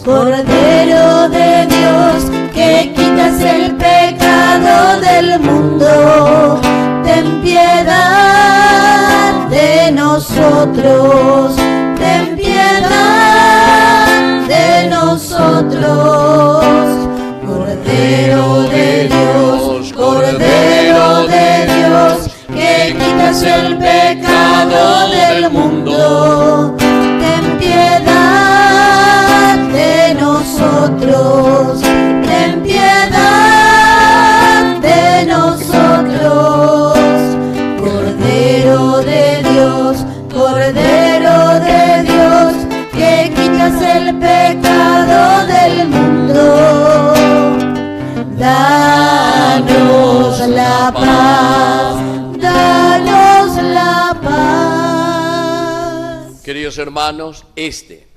Cordero de Dios, que quitas el pecado del mundo, ten piedad de nosotros, ten piedad de nosotros. Cordero de Dios, Cordero de Dios, que quitas el pecado del mundo, ten piedad de nosotros, ten piedad de nosotros. Cordero de Dios, Cordero de Dios, que quitas el pecado del mundo, danos la paz, danos la paz. Queridos hermanos, este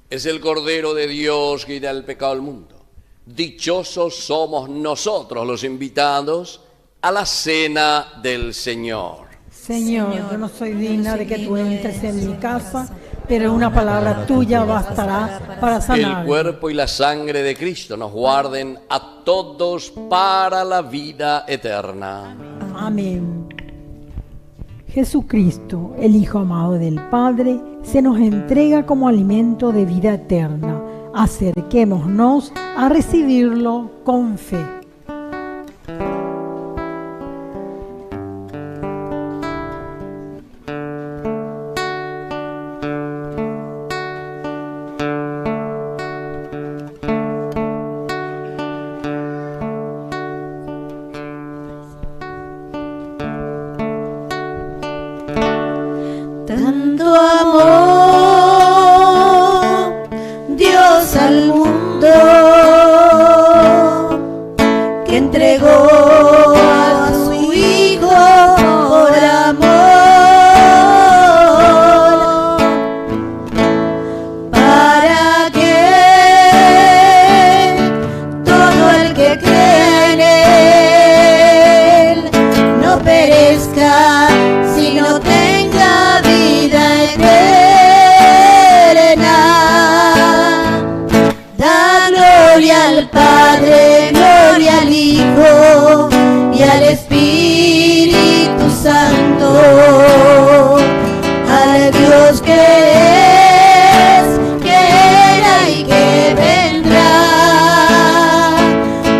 es el Cordero de Dios que quita el pecado del mundo. Dichosos somos nosotros los invitados a la cena del Señor. Señor, yo no soy digna de que tú entres en mi casa, pero una palabra tuya bastará para sanar. El cuerpo y la sangre de Cristo nos guarden a todos para la vida eterna. Amén. Jesucristo, el Hijo amado del Padre, se nos entrega como alimento de vida eterna. Acerquémonos a recibirlo con fe. Tanto amor Dios al mundo, que entregó a su Hijo por amor, para que todo el que cree en Él no perezca, sino tenga vida eterna. Da gloria al Padre, gloria al Hijo y al Espíritu Santo, al Dios que es, que era y que vendrá.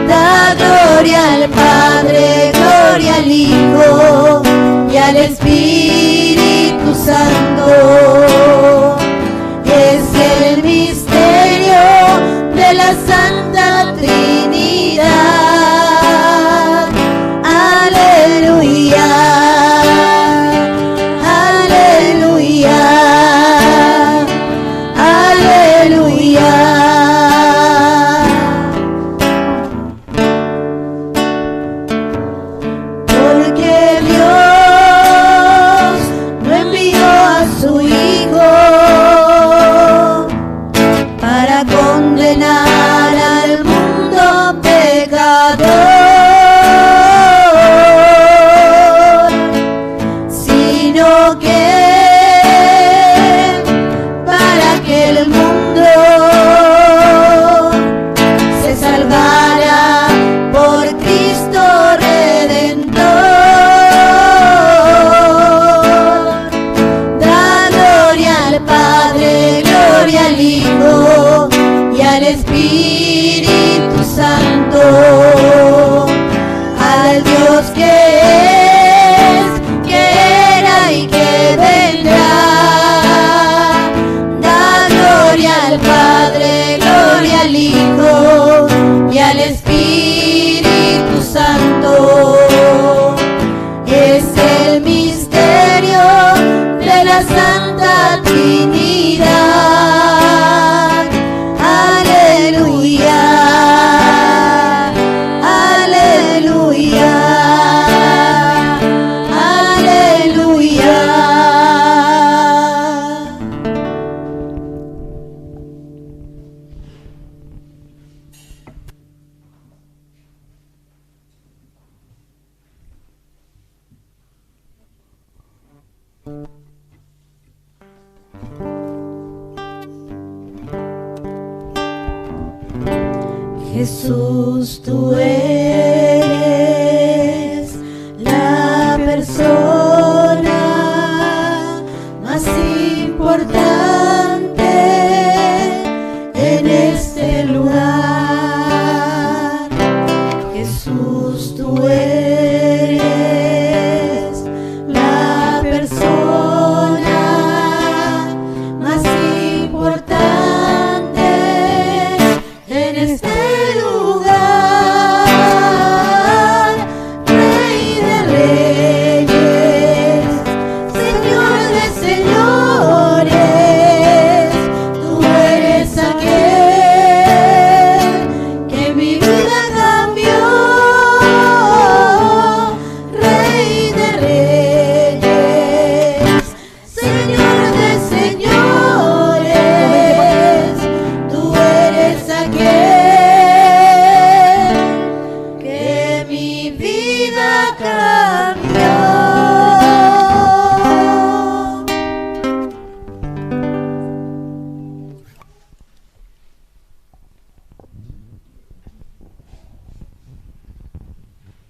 Da gloria al Padre, gloria al Hijo y al Espíritu Santo. Es el misterio de la Santa Trinidad. Aleluya, aleluya, aleluya. Porque Dios no envió a su Hijo para condenar al mundo pecador, sino que para que el mundo se salvara por Cristo Redentor. Da gloria al Padre, gloria al Hijo y al Espíritu Santo, al Dios que es, que era y que vendrá. Da gloria al Padre, gloria al Hijo y al Espíritu Santo. Es el misterio de la Santa Trinidad. Aleluya, aleluya, aleluya. Jesús, tú eres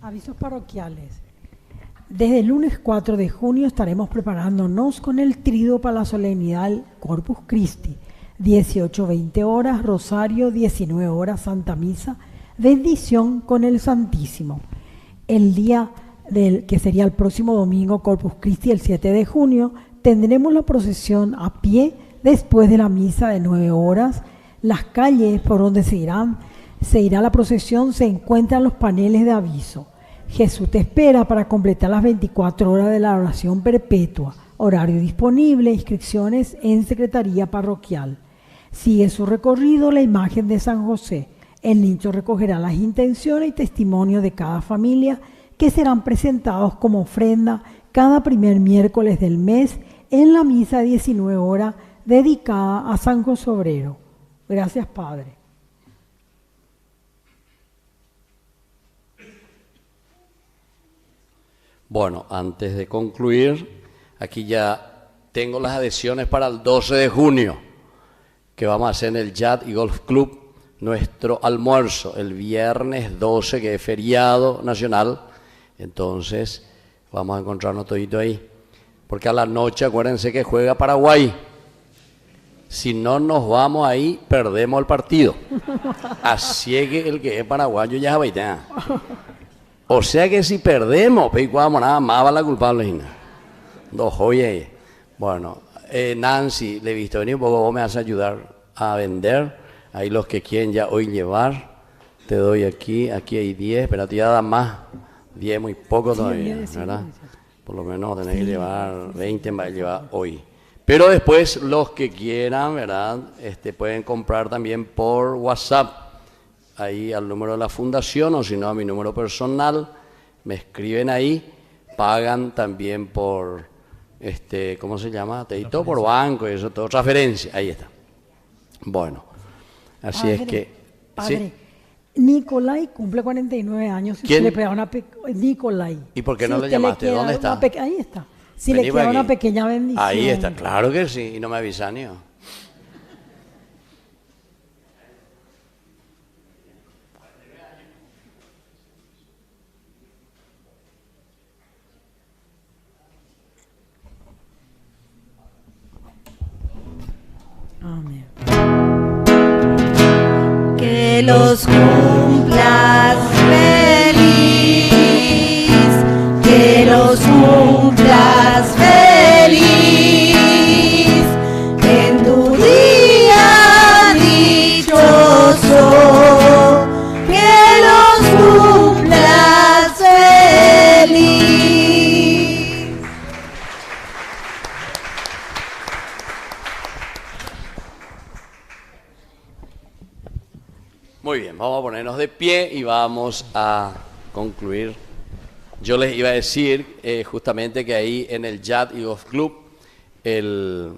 Avisos parroquiales. Desde el lunes 4 de junio estaremos preparándonos con el tríodo para la solemnidad del Corpus Christi. 18-20 horas, Rosario, 19 horas, Santa Misa, bendición con el Santísimo. El día que sería el próximo domingo, Corpus Christi, el 7 de junio, tendremos la procesión a pie después de la misa de 9 horas. Las calles por donde se irá la procesión se encuentran los paneles de aviso. Jesús te espera para completar las 24 horas de la oración perpetua. Horario disponible, inscripciones en Secretaría Parroquial. Sigue su recorrido la imagen de San José. El nicho recogerá las intenciones y testimonios de cada familia que serán presentados como ofrenda cada primer miércoles del mes en la misa de 19 horas dedicada a San José Obrero. Gracias, Padre. Bueno, antes de concluir, aquí ya tengo las adhesiones para el 12 de junio, que vamos a hacer en el Yacht y Golf Club nuestro almuerzo, el viernes 12, que es feriado nacional. Entonces, vamos a encontrarnos todito ahí. Porque a la noche, acuérdense que juega Paraguay. Si no nos vamos ahí, perdemos el partido. Así es que el que es paraguayo ya va a. O sea que si perdemos, pues vamos nada más va la culpable. Dos joyas. Bueno, Nancy, le he visto venir un poco, vos me vas a ayudar a vender. Ahí los que quieren ya hoy llevar, te doy aquí hay 10, pero te voy a dar más. 10 muy poco todavía, ¿verdad? Por lo menos tenés que llevar 20, va a llevar hoy. Pero después los que quieran, ¿verdad? Pueden comprar también por WhatsApp. Ahí al número de la fundación o si no a mi número personal, me escriben ahí, pagan también por, ¿cómo se llama? Tedito por banco y eso todo, transferencia, ahí está. Bueno, así padre, es que... Padre, ¿sí? Nicolai cumple 49 años. Si ¿Quién? Le pega una Nicolai. ¿Y por qué no le llamaste? ¿Dónde está? Ahí está. Si Vení le queda una pequeña bendición. Ahí está, claro que sí, y no me avisan ni yo. Amén. Que los cumplas feliz, que los cumplas feliz, en tu día dichoso, que los cumplas feliz. Muy bien, vamos a ponernos de pie y vamos a concluir. Yo les iba a decir justamente que ahí en el Yacht y Golf Club, el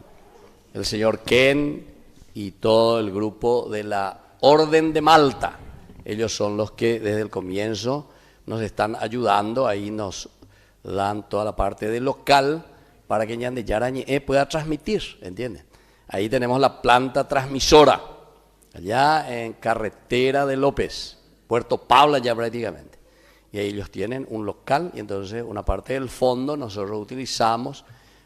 señor Ken y todo el grupo de la Orden de Malta, ellos son los que desde el comienzo nos están ayudando, ahí nos dan toda la parte del local para que Ñande Yarañe pueda transmitir, ¿entienden? Ahí tenemos la planta transmisora, allá en Carretera de López, Puerto Paula ya prácticamente. Y ahí ellos tienen un local y entonces una parte del fondo nosotros utilizamos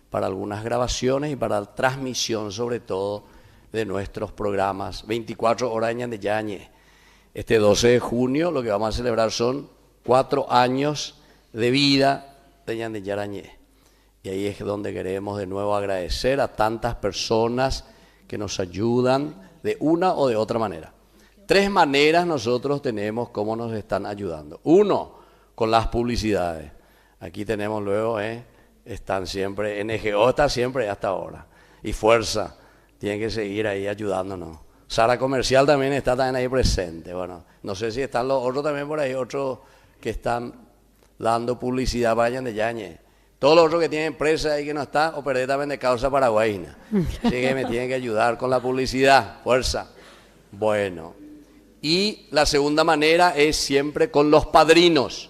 para algunas grabaciones y para la transmisión sobre todo de nuestros programas 24 horas de Yañe. Este 12 de junio lo que vamos a celebrar son 4 años de vida de Ñande Yarañe. Y ahí es donde queremos de nuevo agradecer a tantas personas que nos ayudan de una o de otra manera. 3 maneras nosotros tenemos cómo nos están ayudando. 1, con las publicidades. Aquí tenemos luego, están siempre, NGO está siempre hasta ahora. Y Fuerza, tienen que seguir ahí ayudándonos. Sara Comercial también está ahí presente. Bueno, no sé si están los otros también por ahí, otros que están dando publicidad, vayan de Yañe. Todos los otros que tienen empresa ahí que no está, o perder también de causa paraguayina. Así que me tienen que ayudar con la publicidad, Fuerza. Bueno, y la segunda manera es siempre con los padrinos.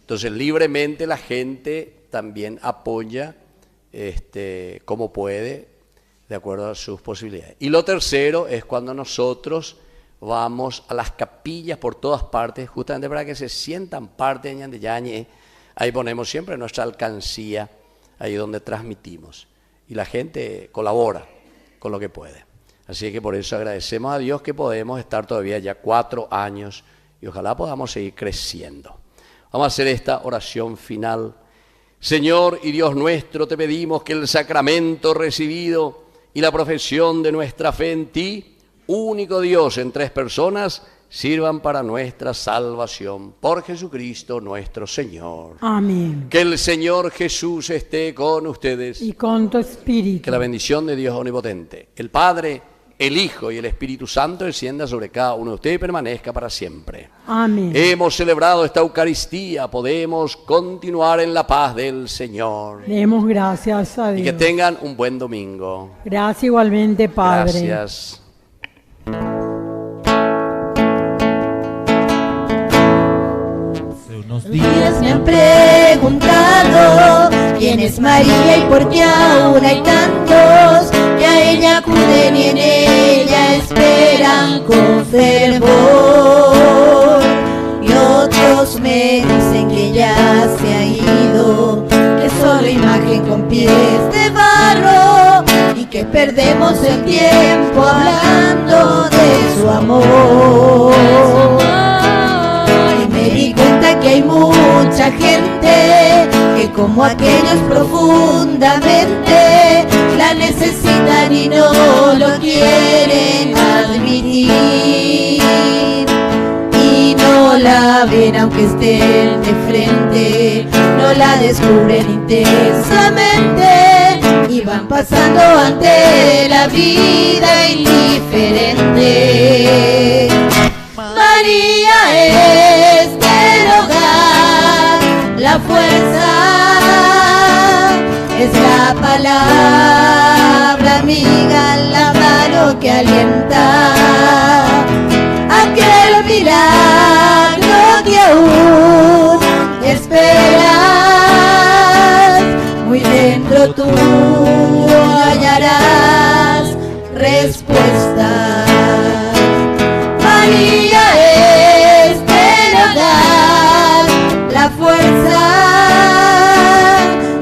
Entonces, libremente la gente también apoya como puede, de acuerdo a sus posibilidades. Y lo tercero es cuando nosotros vamos a las capillas por todas partes, justamente para que se sientan parte de Ñandeyañe. Ahí ponemos siempre nuestra alcancía, ahí donde transmitimos. Y la gente colabora con lo que puede. Así que por eso agradecemos a Dios que podemos estar todavía ya 4 años y ojalá podamos seguir creciendo. Vamos a hacer esta oración final. Señor y Dios nuestro, te pedimos que el sacramento recibido y la profesión de nuestra fe en ti, único Dios en 3 personas, sirvan para nuestra salvación. Por Jesucristo nuestro Señor. Amén. Que el Señor Jesús esté con ustedes. Y con tu espíritu. Que la bendición de Dios omnipotente, el Padre, el Hijo y el Espíritu Santo descienda sobre cada uno de ustedes y permanezca para siempre. Amén. Hemos celebrado esta Eucaristía, podemos continuar en la paz del Señor. Demos gracias a Dios. Y que tengan un buen domingo. Gracias igualmente, Padre. Gracias. Hace unos Días me han preguntado quién es María y por qué aún hay tantos que a ella acuden y en ella esperan con fervor. Y otros me dicen que ya se ha ido, que solo imagen con pies de barro y que perdemos el tiempo hablando de su amor. Me di cuenta que hay mucha gente que como aquellos profundamente la necesitan y no lo quieren admitir. Y no la ven aunque estén de frente, no la descubren intensamente y van pasando ante la vida indiferente. María es del hogar, la fuerza es la palabra amiga, la mano que alienta, aquel milagro que aún esperas, muy dentro tuyo hallarás respuestas. María es del hogar, la fuerza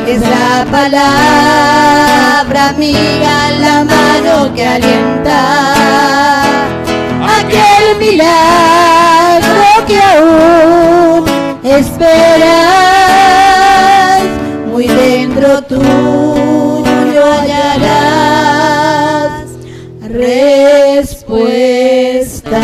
es la palabra amiga, la mano que alienta, aquel milagro que aún esperas, muy dentro tuyo hallarás respuesta.